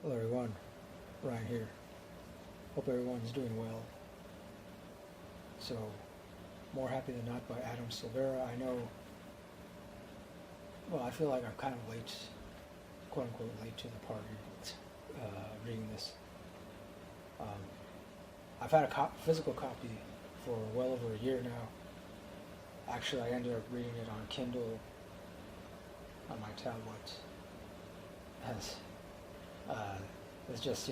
Hello everyone, Ryan here. Hope everyone's doing well. So, More Happy Than Not by Adam Silvera. I know, well, I feel like I'm kind of late, quote unquote, late to the party reading this. I've had a physical copy for well over a year now. Actually, I ended up reading it on Kindle on my tablet. As it's just,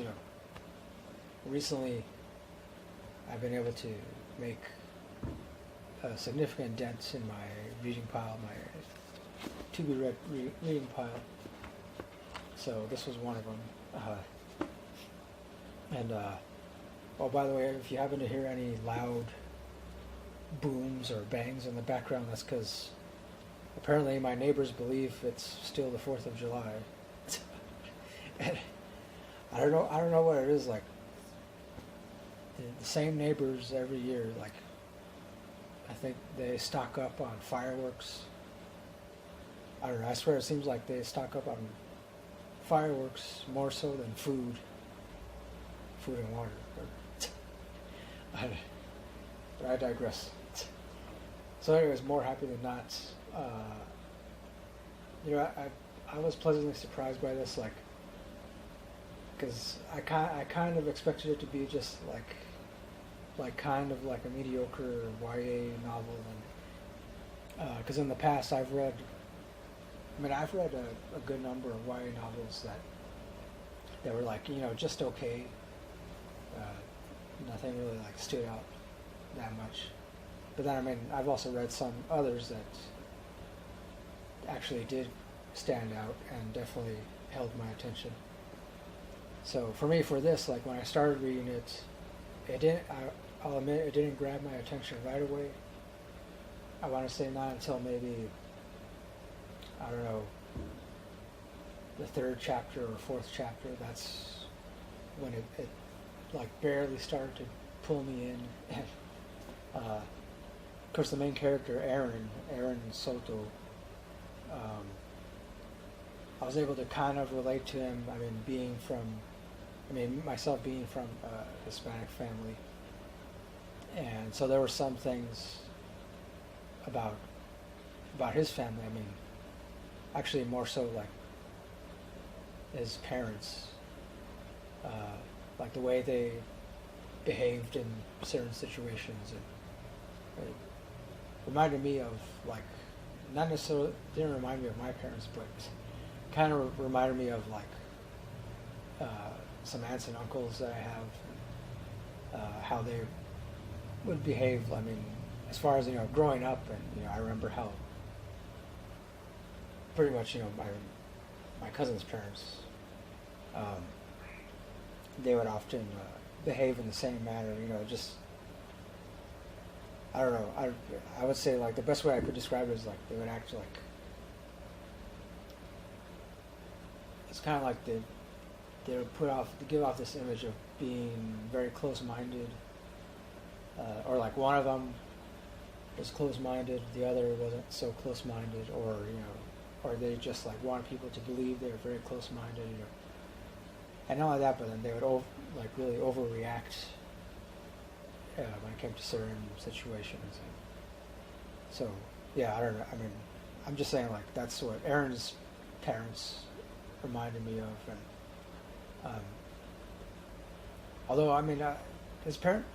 recently I've been able to make a significant dent in my reading pile, my to-be-read reading pile. So this was one of them. Oh, by the way, if you happen to hear any loud booms or bangs in the background, that's because apparently my neighbors believe it's still the 4th of July. And I don't know what it is, like the same neighbors every year, like I think they stock up on fireworks. I don't know, I swear it seems like they stock up on fireworks more so than food and water. But I digress. So anyways, More Happy Than Not. I was pleasantly surprised by this, like, because I kind of expected it to be just like kind of like a mediocre YA novel, and because in the past I've read a good number of YA novels that were like, just okay. Nothing really like stood out that much. But then I've also read some others that actually did stand out and definitely held my attention. So for me, for this, like when I started reading it, I'll admit it didn't grab my attention right away. I want to say not until maybe, I don't know, the 3rd chapter or 4th chapter. That's when it like barely started to pull me in. And of course the main character, Aaron Soto, I was able to kind of relate to him. Myself being from a Hispanic family, and so there were some things about his family. Actually more so like his parents, like the way they behaved in certain situations, and it reminded me of, like, not necessarily, didn't remind me of my parents, but kind of reminded me of like some aunts and uncles that I have, how they would behave. As far as growing up, and I remember how pretty much my cousin's parents, they would often behave in the same manner. Just, I don't know. I would say, like, the best way I could describe it is like they would act like, it's kind of like they would give off this image of being very close-minded, or like one of them was close-minded, the other wasn't so close-minded, or they just like wanted people to believe they were very close-minded, and not only that, but then they would really overreact when it came to certain situations. So yeah, I don't know. I'm just saying, like, that's what Aaron's parents reminded me of, and although his parent,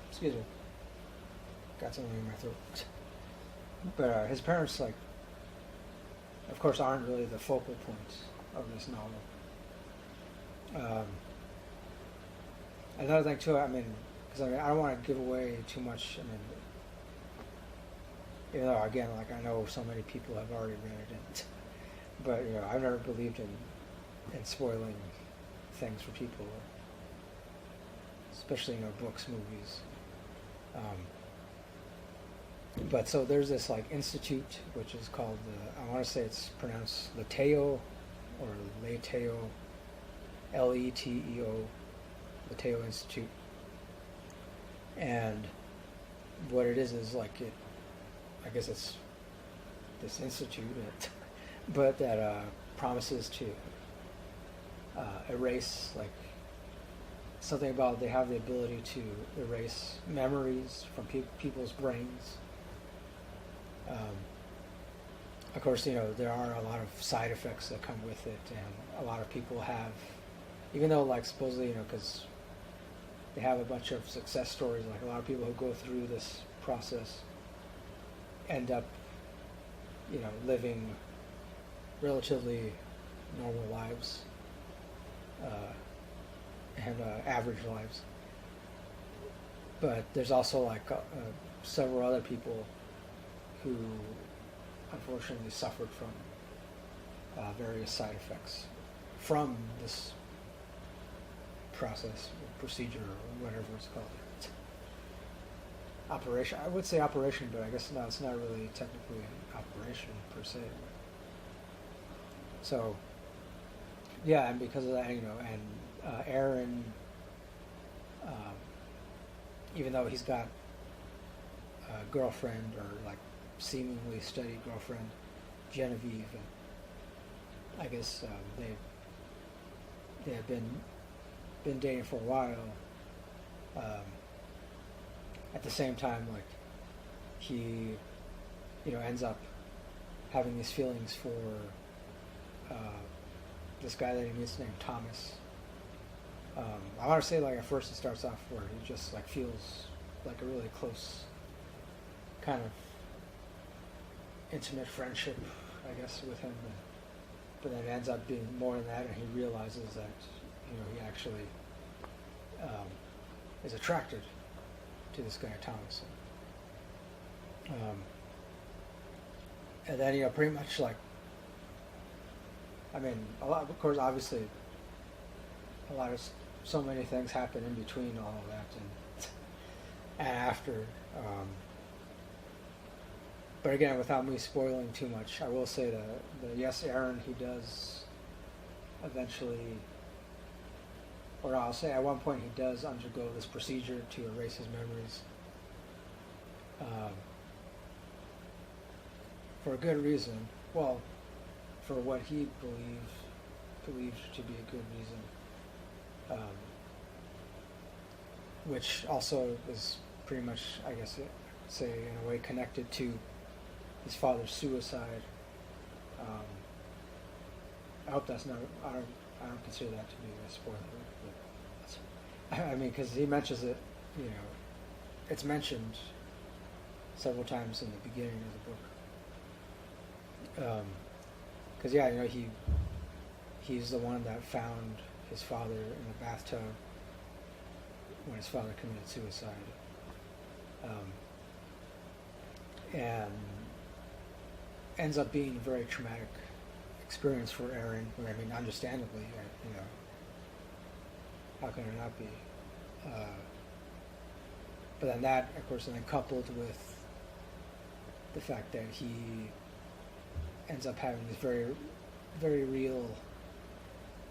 excuse me, got something in my throat. But his parents, like, of course, aren't really the focal point of this novel. Another thing too, because I don't want to give away too much. Even though, again, like, I know so many people have already read it, but I've never believed in spoiling things for people, especially books, movies. But so there's this like institute which is called I want to say it's pronounced Leteo or Leteo, Leteo, Leteo Institute, and what it is like I guess it's this institute, but that promises to erase, like something about they have the ability to erase memories from people's brains. Of course, there are a lot of side effects that come with it, and a lot of people have, even though like supposedly, because they have a bunch of success stories, like a lot of people who go through this process end up, living relatively normal lives, and average lives. But there's also like several other people who unfortunately suffered from various side effects from this process, procedure, or whatever it's called. Operation. I would say operation, but I guess no, it's not really technically an operation per se. So, yeah, and because of that, and Aaron, even though he's got a girlfriend, or like seemingly steady girlfriend, Genevieve, and I guess they have been dating for a while. At the same time, like he, ends up having these feelings for this guy that he meets named Thomas. I want to say, like, at first it starts off where he just like feels like a really close kind of intimate friendship, I guess, with him, but then it ends up being more than that, and he realizes that he actually is attracted to this guy Thomas. And then pretty much like, I mean, a lot, of course, obviously, so many things happen in between all of that and after. But again, without me spoiling too much, I will say that yes, Aaron, he does eventually, or I'll say at one point he does undergo this procedure to erase his memories, for a good reason. Well, for what he believed to be a good reason, which also is pretty much, I guess, say in a way connected to his father's suicide. I hope that's not. I don't consider that to be a spoiler. But I mean, because he mentions it. It's mentioned several times in the beginning of the book. Because he's the one that found his father in the bathtub when his father committed suicide. And ends up being a very traumatic experience for Aaron. I mean, understandably, how can it not be? But then that, of course, and then coupled with the fact that he ends up having these very, very real,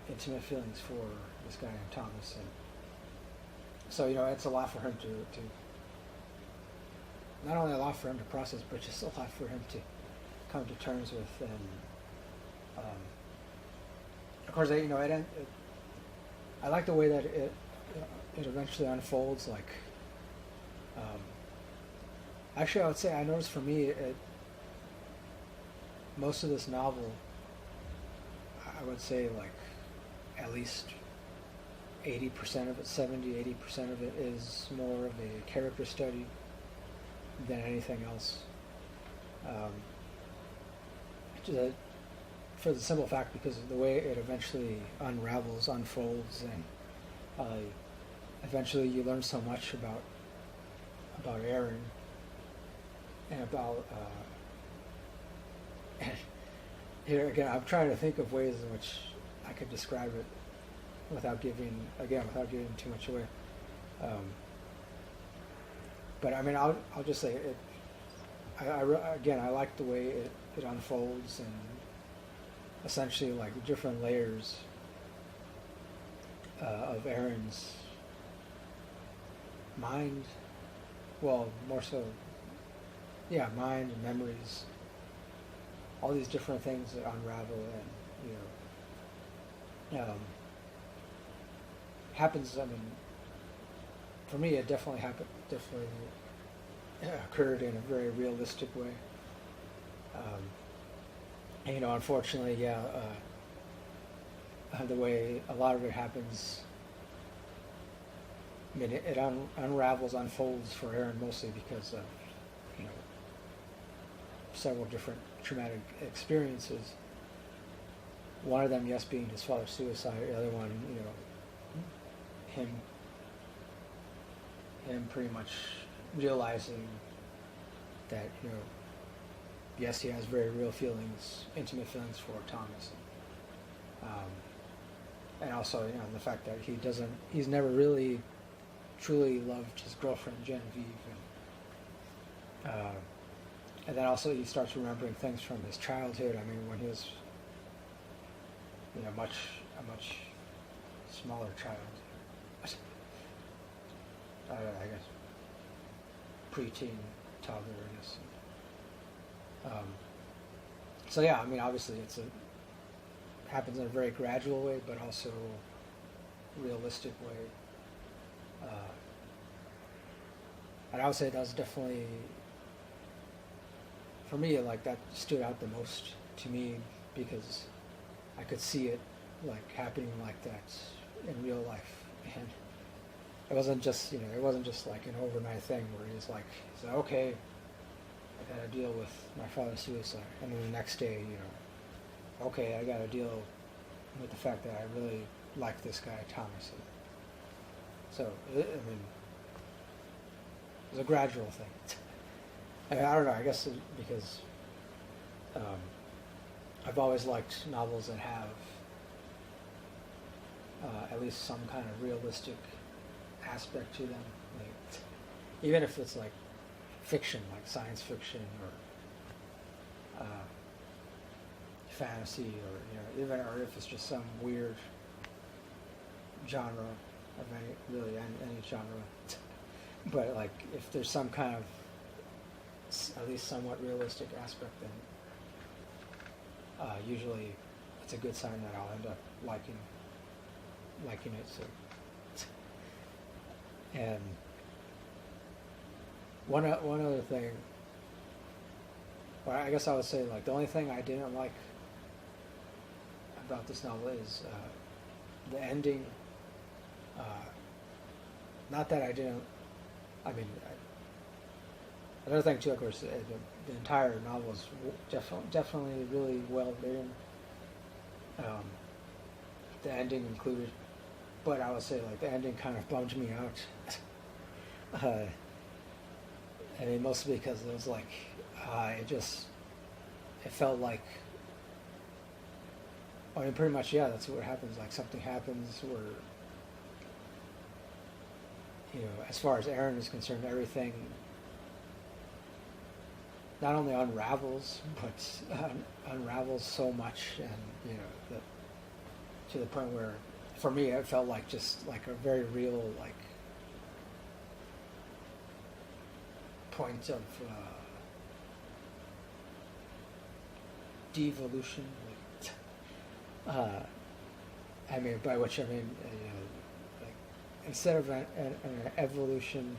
intimate feelings for this guy named Thomas, and so it's a lot for him to not only a lot for him to process, but just a lot for him to come to terms with. And of course, I like the way that it eventually unfolds. Like, actually, I would say I noticed for me, most of this novel, I would say like at least 80% of it, 70-80% of it is more of a character study than anything else. For the simple fact, because of the way it eventually unfolds, and eventually you learn so much about Aaron, and about here again, I'm trying to think of ways in which I could describe it without giving too much away. But I mean, I'll just say it. I like the way it unfolds, and essentially like the different layers of Aaron's mind. Well, more so, mind and memories. All these different things that unravel, and happens. I mean, for me, it definitely occurred in a very realistic way. And, unfortunately, the way a lot of it happens, I mean, it unfolds for Aaron mostly because of, several different traumatic experiences. One of them, yes, being his father's suicide. The other one, him pretty much realizing that, yes, he has very real feelings, intimate feelings for Thomas. And also, the fact that he's never really truly loved his girlfriend Genevieve. And then also he starts remembering things from his childhood. I mean, when he was, a much smaller child. I guess preteen, toddler, I guess. So yeah, I mean, obviously happens in a very gradual way, but also realistic way. And I would say that was definitely, for me, like that stood out the most to me because I could see it like happening like that in real life, and it wasn't just like an overnight thing where he's like, okay, I got to deal with my father's suicide, and then the next day, okay, I got to deal with the fact that I really like this guy Thomas. So I mean, it was a gradual thing. I don't know. I guess because I've always liked novels that have at least some kind of realistic aspect to them, like, even if it's like fiction, like science fiction or fantasy, or or if it's just some weird genre of any genre. But like, if there's some kind of at least somewhat realistic aspect, then usually it's a good sign that I'll end up liking it. So, and one other thing, well, I guess I would say, like, the only thing I didn't like about this novel is the ending. Not that I didn't. I mean, another thing too, of course, the entire novel is definitely really well written. The ending included, but I would say, like, the ending kind of bummed me out. I mean, mostly because it was like, it felt like, I mean, pretty much, yeah, that's what happens. Like, something happens where, as far as Aaron is concerned, everything not only unravels, but unravels so much, and, to the point where, for me, it felt like just like a very real, like, point of devolution. I mean, by which I mean, like, instead of an evolution,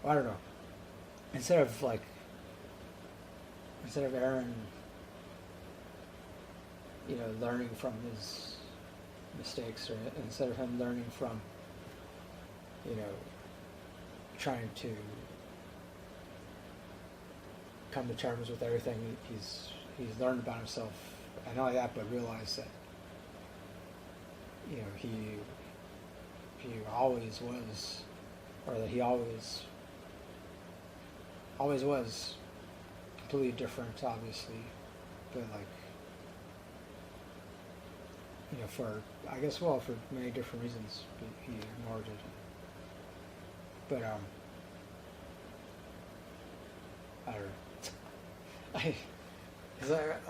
I don't know. Instead of Aaron, learning from his mistakes, or instead of him learning from, trying to come to terms with everything he's learned about himself, and not only that, but realize that, he always was, or that he always was completely different, obviously, but like, for many different reasons, he ignored it. But I don't know.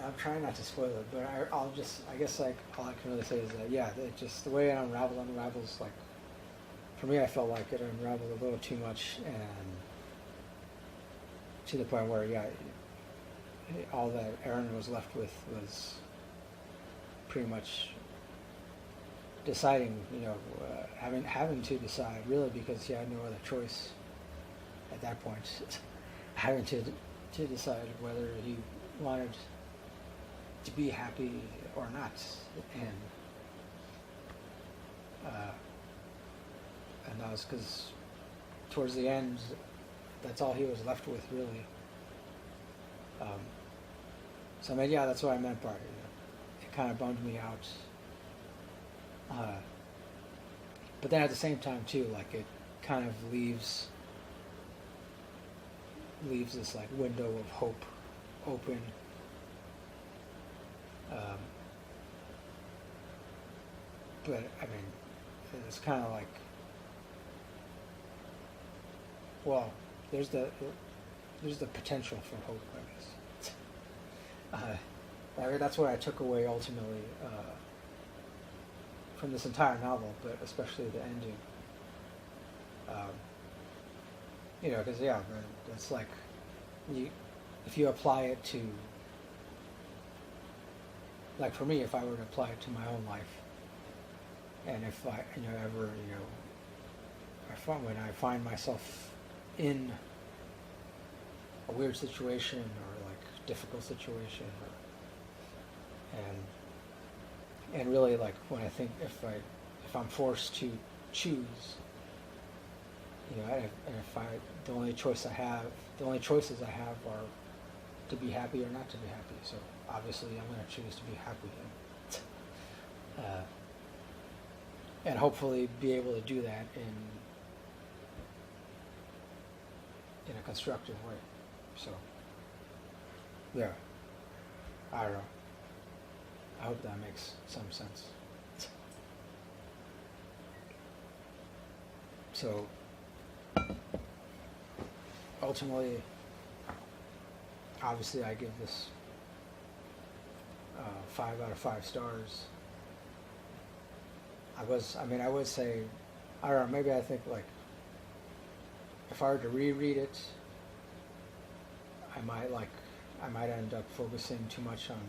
I'm trying not to spoil it, but I guess like all I can really say is that, yeah, the way it unravels, like, for me, I felt like it unraveled a little too much, and to the point where, yeah, all that Aaron was left with was pretty much deciding, having to decide really because he had no other choice at that point, having to decide whether he wanted to be happy or not, and that was because towards the end, that's all he was left with, really. So I mean, yeah, that's what I meant by it. It kind of bummed me out. But then at the same time too, like it kind of leaves this like window of hope open. But I mean, it's kind of like, well, there's the potential for hope, I guess. I mean, that's what I took away ultimately from this entire novel, but especially the ending. Because it's like if you apply it to, like for me, if I were to apply it to my own life, and if I ever when I find myself in a weird situation or like difficult situation, and really like when I think if I'm forced to choose, and if the only choices I have are to be happy or not to be happy. So obviously I'm going to choose to be happy, and hopefully be able to do that in a constructive way. So yeah, I don't know. I hope that makes some sense. So ultimately, obviously, I give this 5 out of 5 stars. I would say, I don't know, maybe I think like, if I were to reread it, I might end up focusing too much on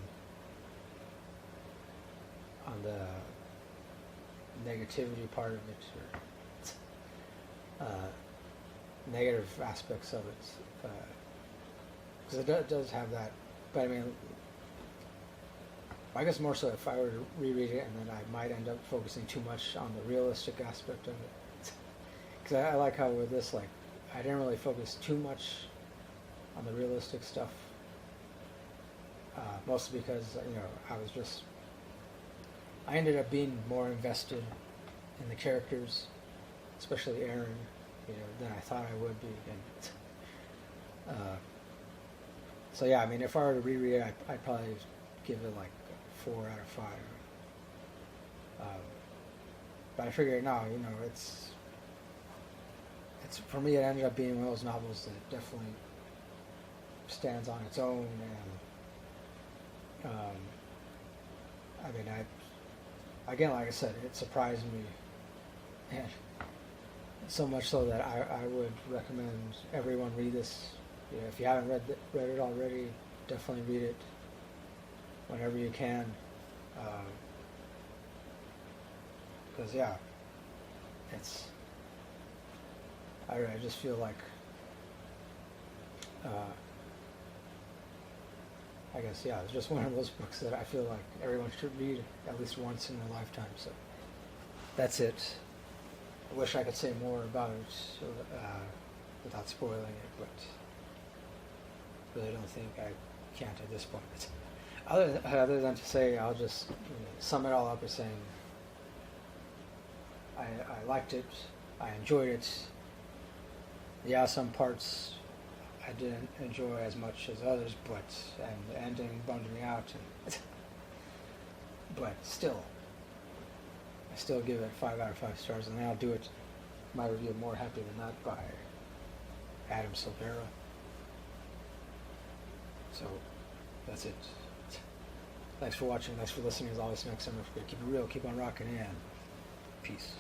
the negativity part of it, or negative aspects of it, because it does have that. But I mean, I guess more so if I were to reread it, and then I might end up focusing too much on the realistic aspect of it. Because I like how with this, like, I didn't really focus too much on the realistic stuff, mostly because I ended up being more invested in the characters, especially Aaron, than I thought I would be. And so yeah, I mean, if I were to reread it, I'd probably give it like 4 out of 5. But I figured now, it's for me, it ended up being one of those novels that definitely stands on its own, and I mean, again, like I said, it surprised me, and so much so that I would recommend everyone read this. If you haven't read it already, definitely read it whenever you can, because I just feel like I guess it's just one of those books that I feel like everyone should read at least once in their lifetime. So that's it. I wish I could say more about it without spoiling it, but really don't think I can't at this point. Other than to say, I'll just sum it all up as saying I liked it, I enjoyed it. Yeah, some parts I didn't enjoy as much as others, and the ending bummed me out. But still, I still give it 5 out of 5 stars, and then I'll do it, my review, More Happy Than Not by Adam Silvera. So that's it. Thanks for watching. Thanks for listening. As always, next time, keep it real, keep on rocking, and peace.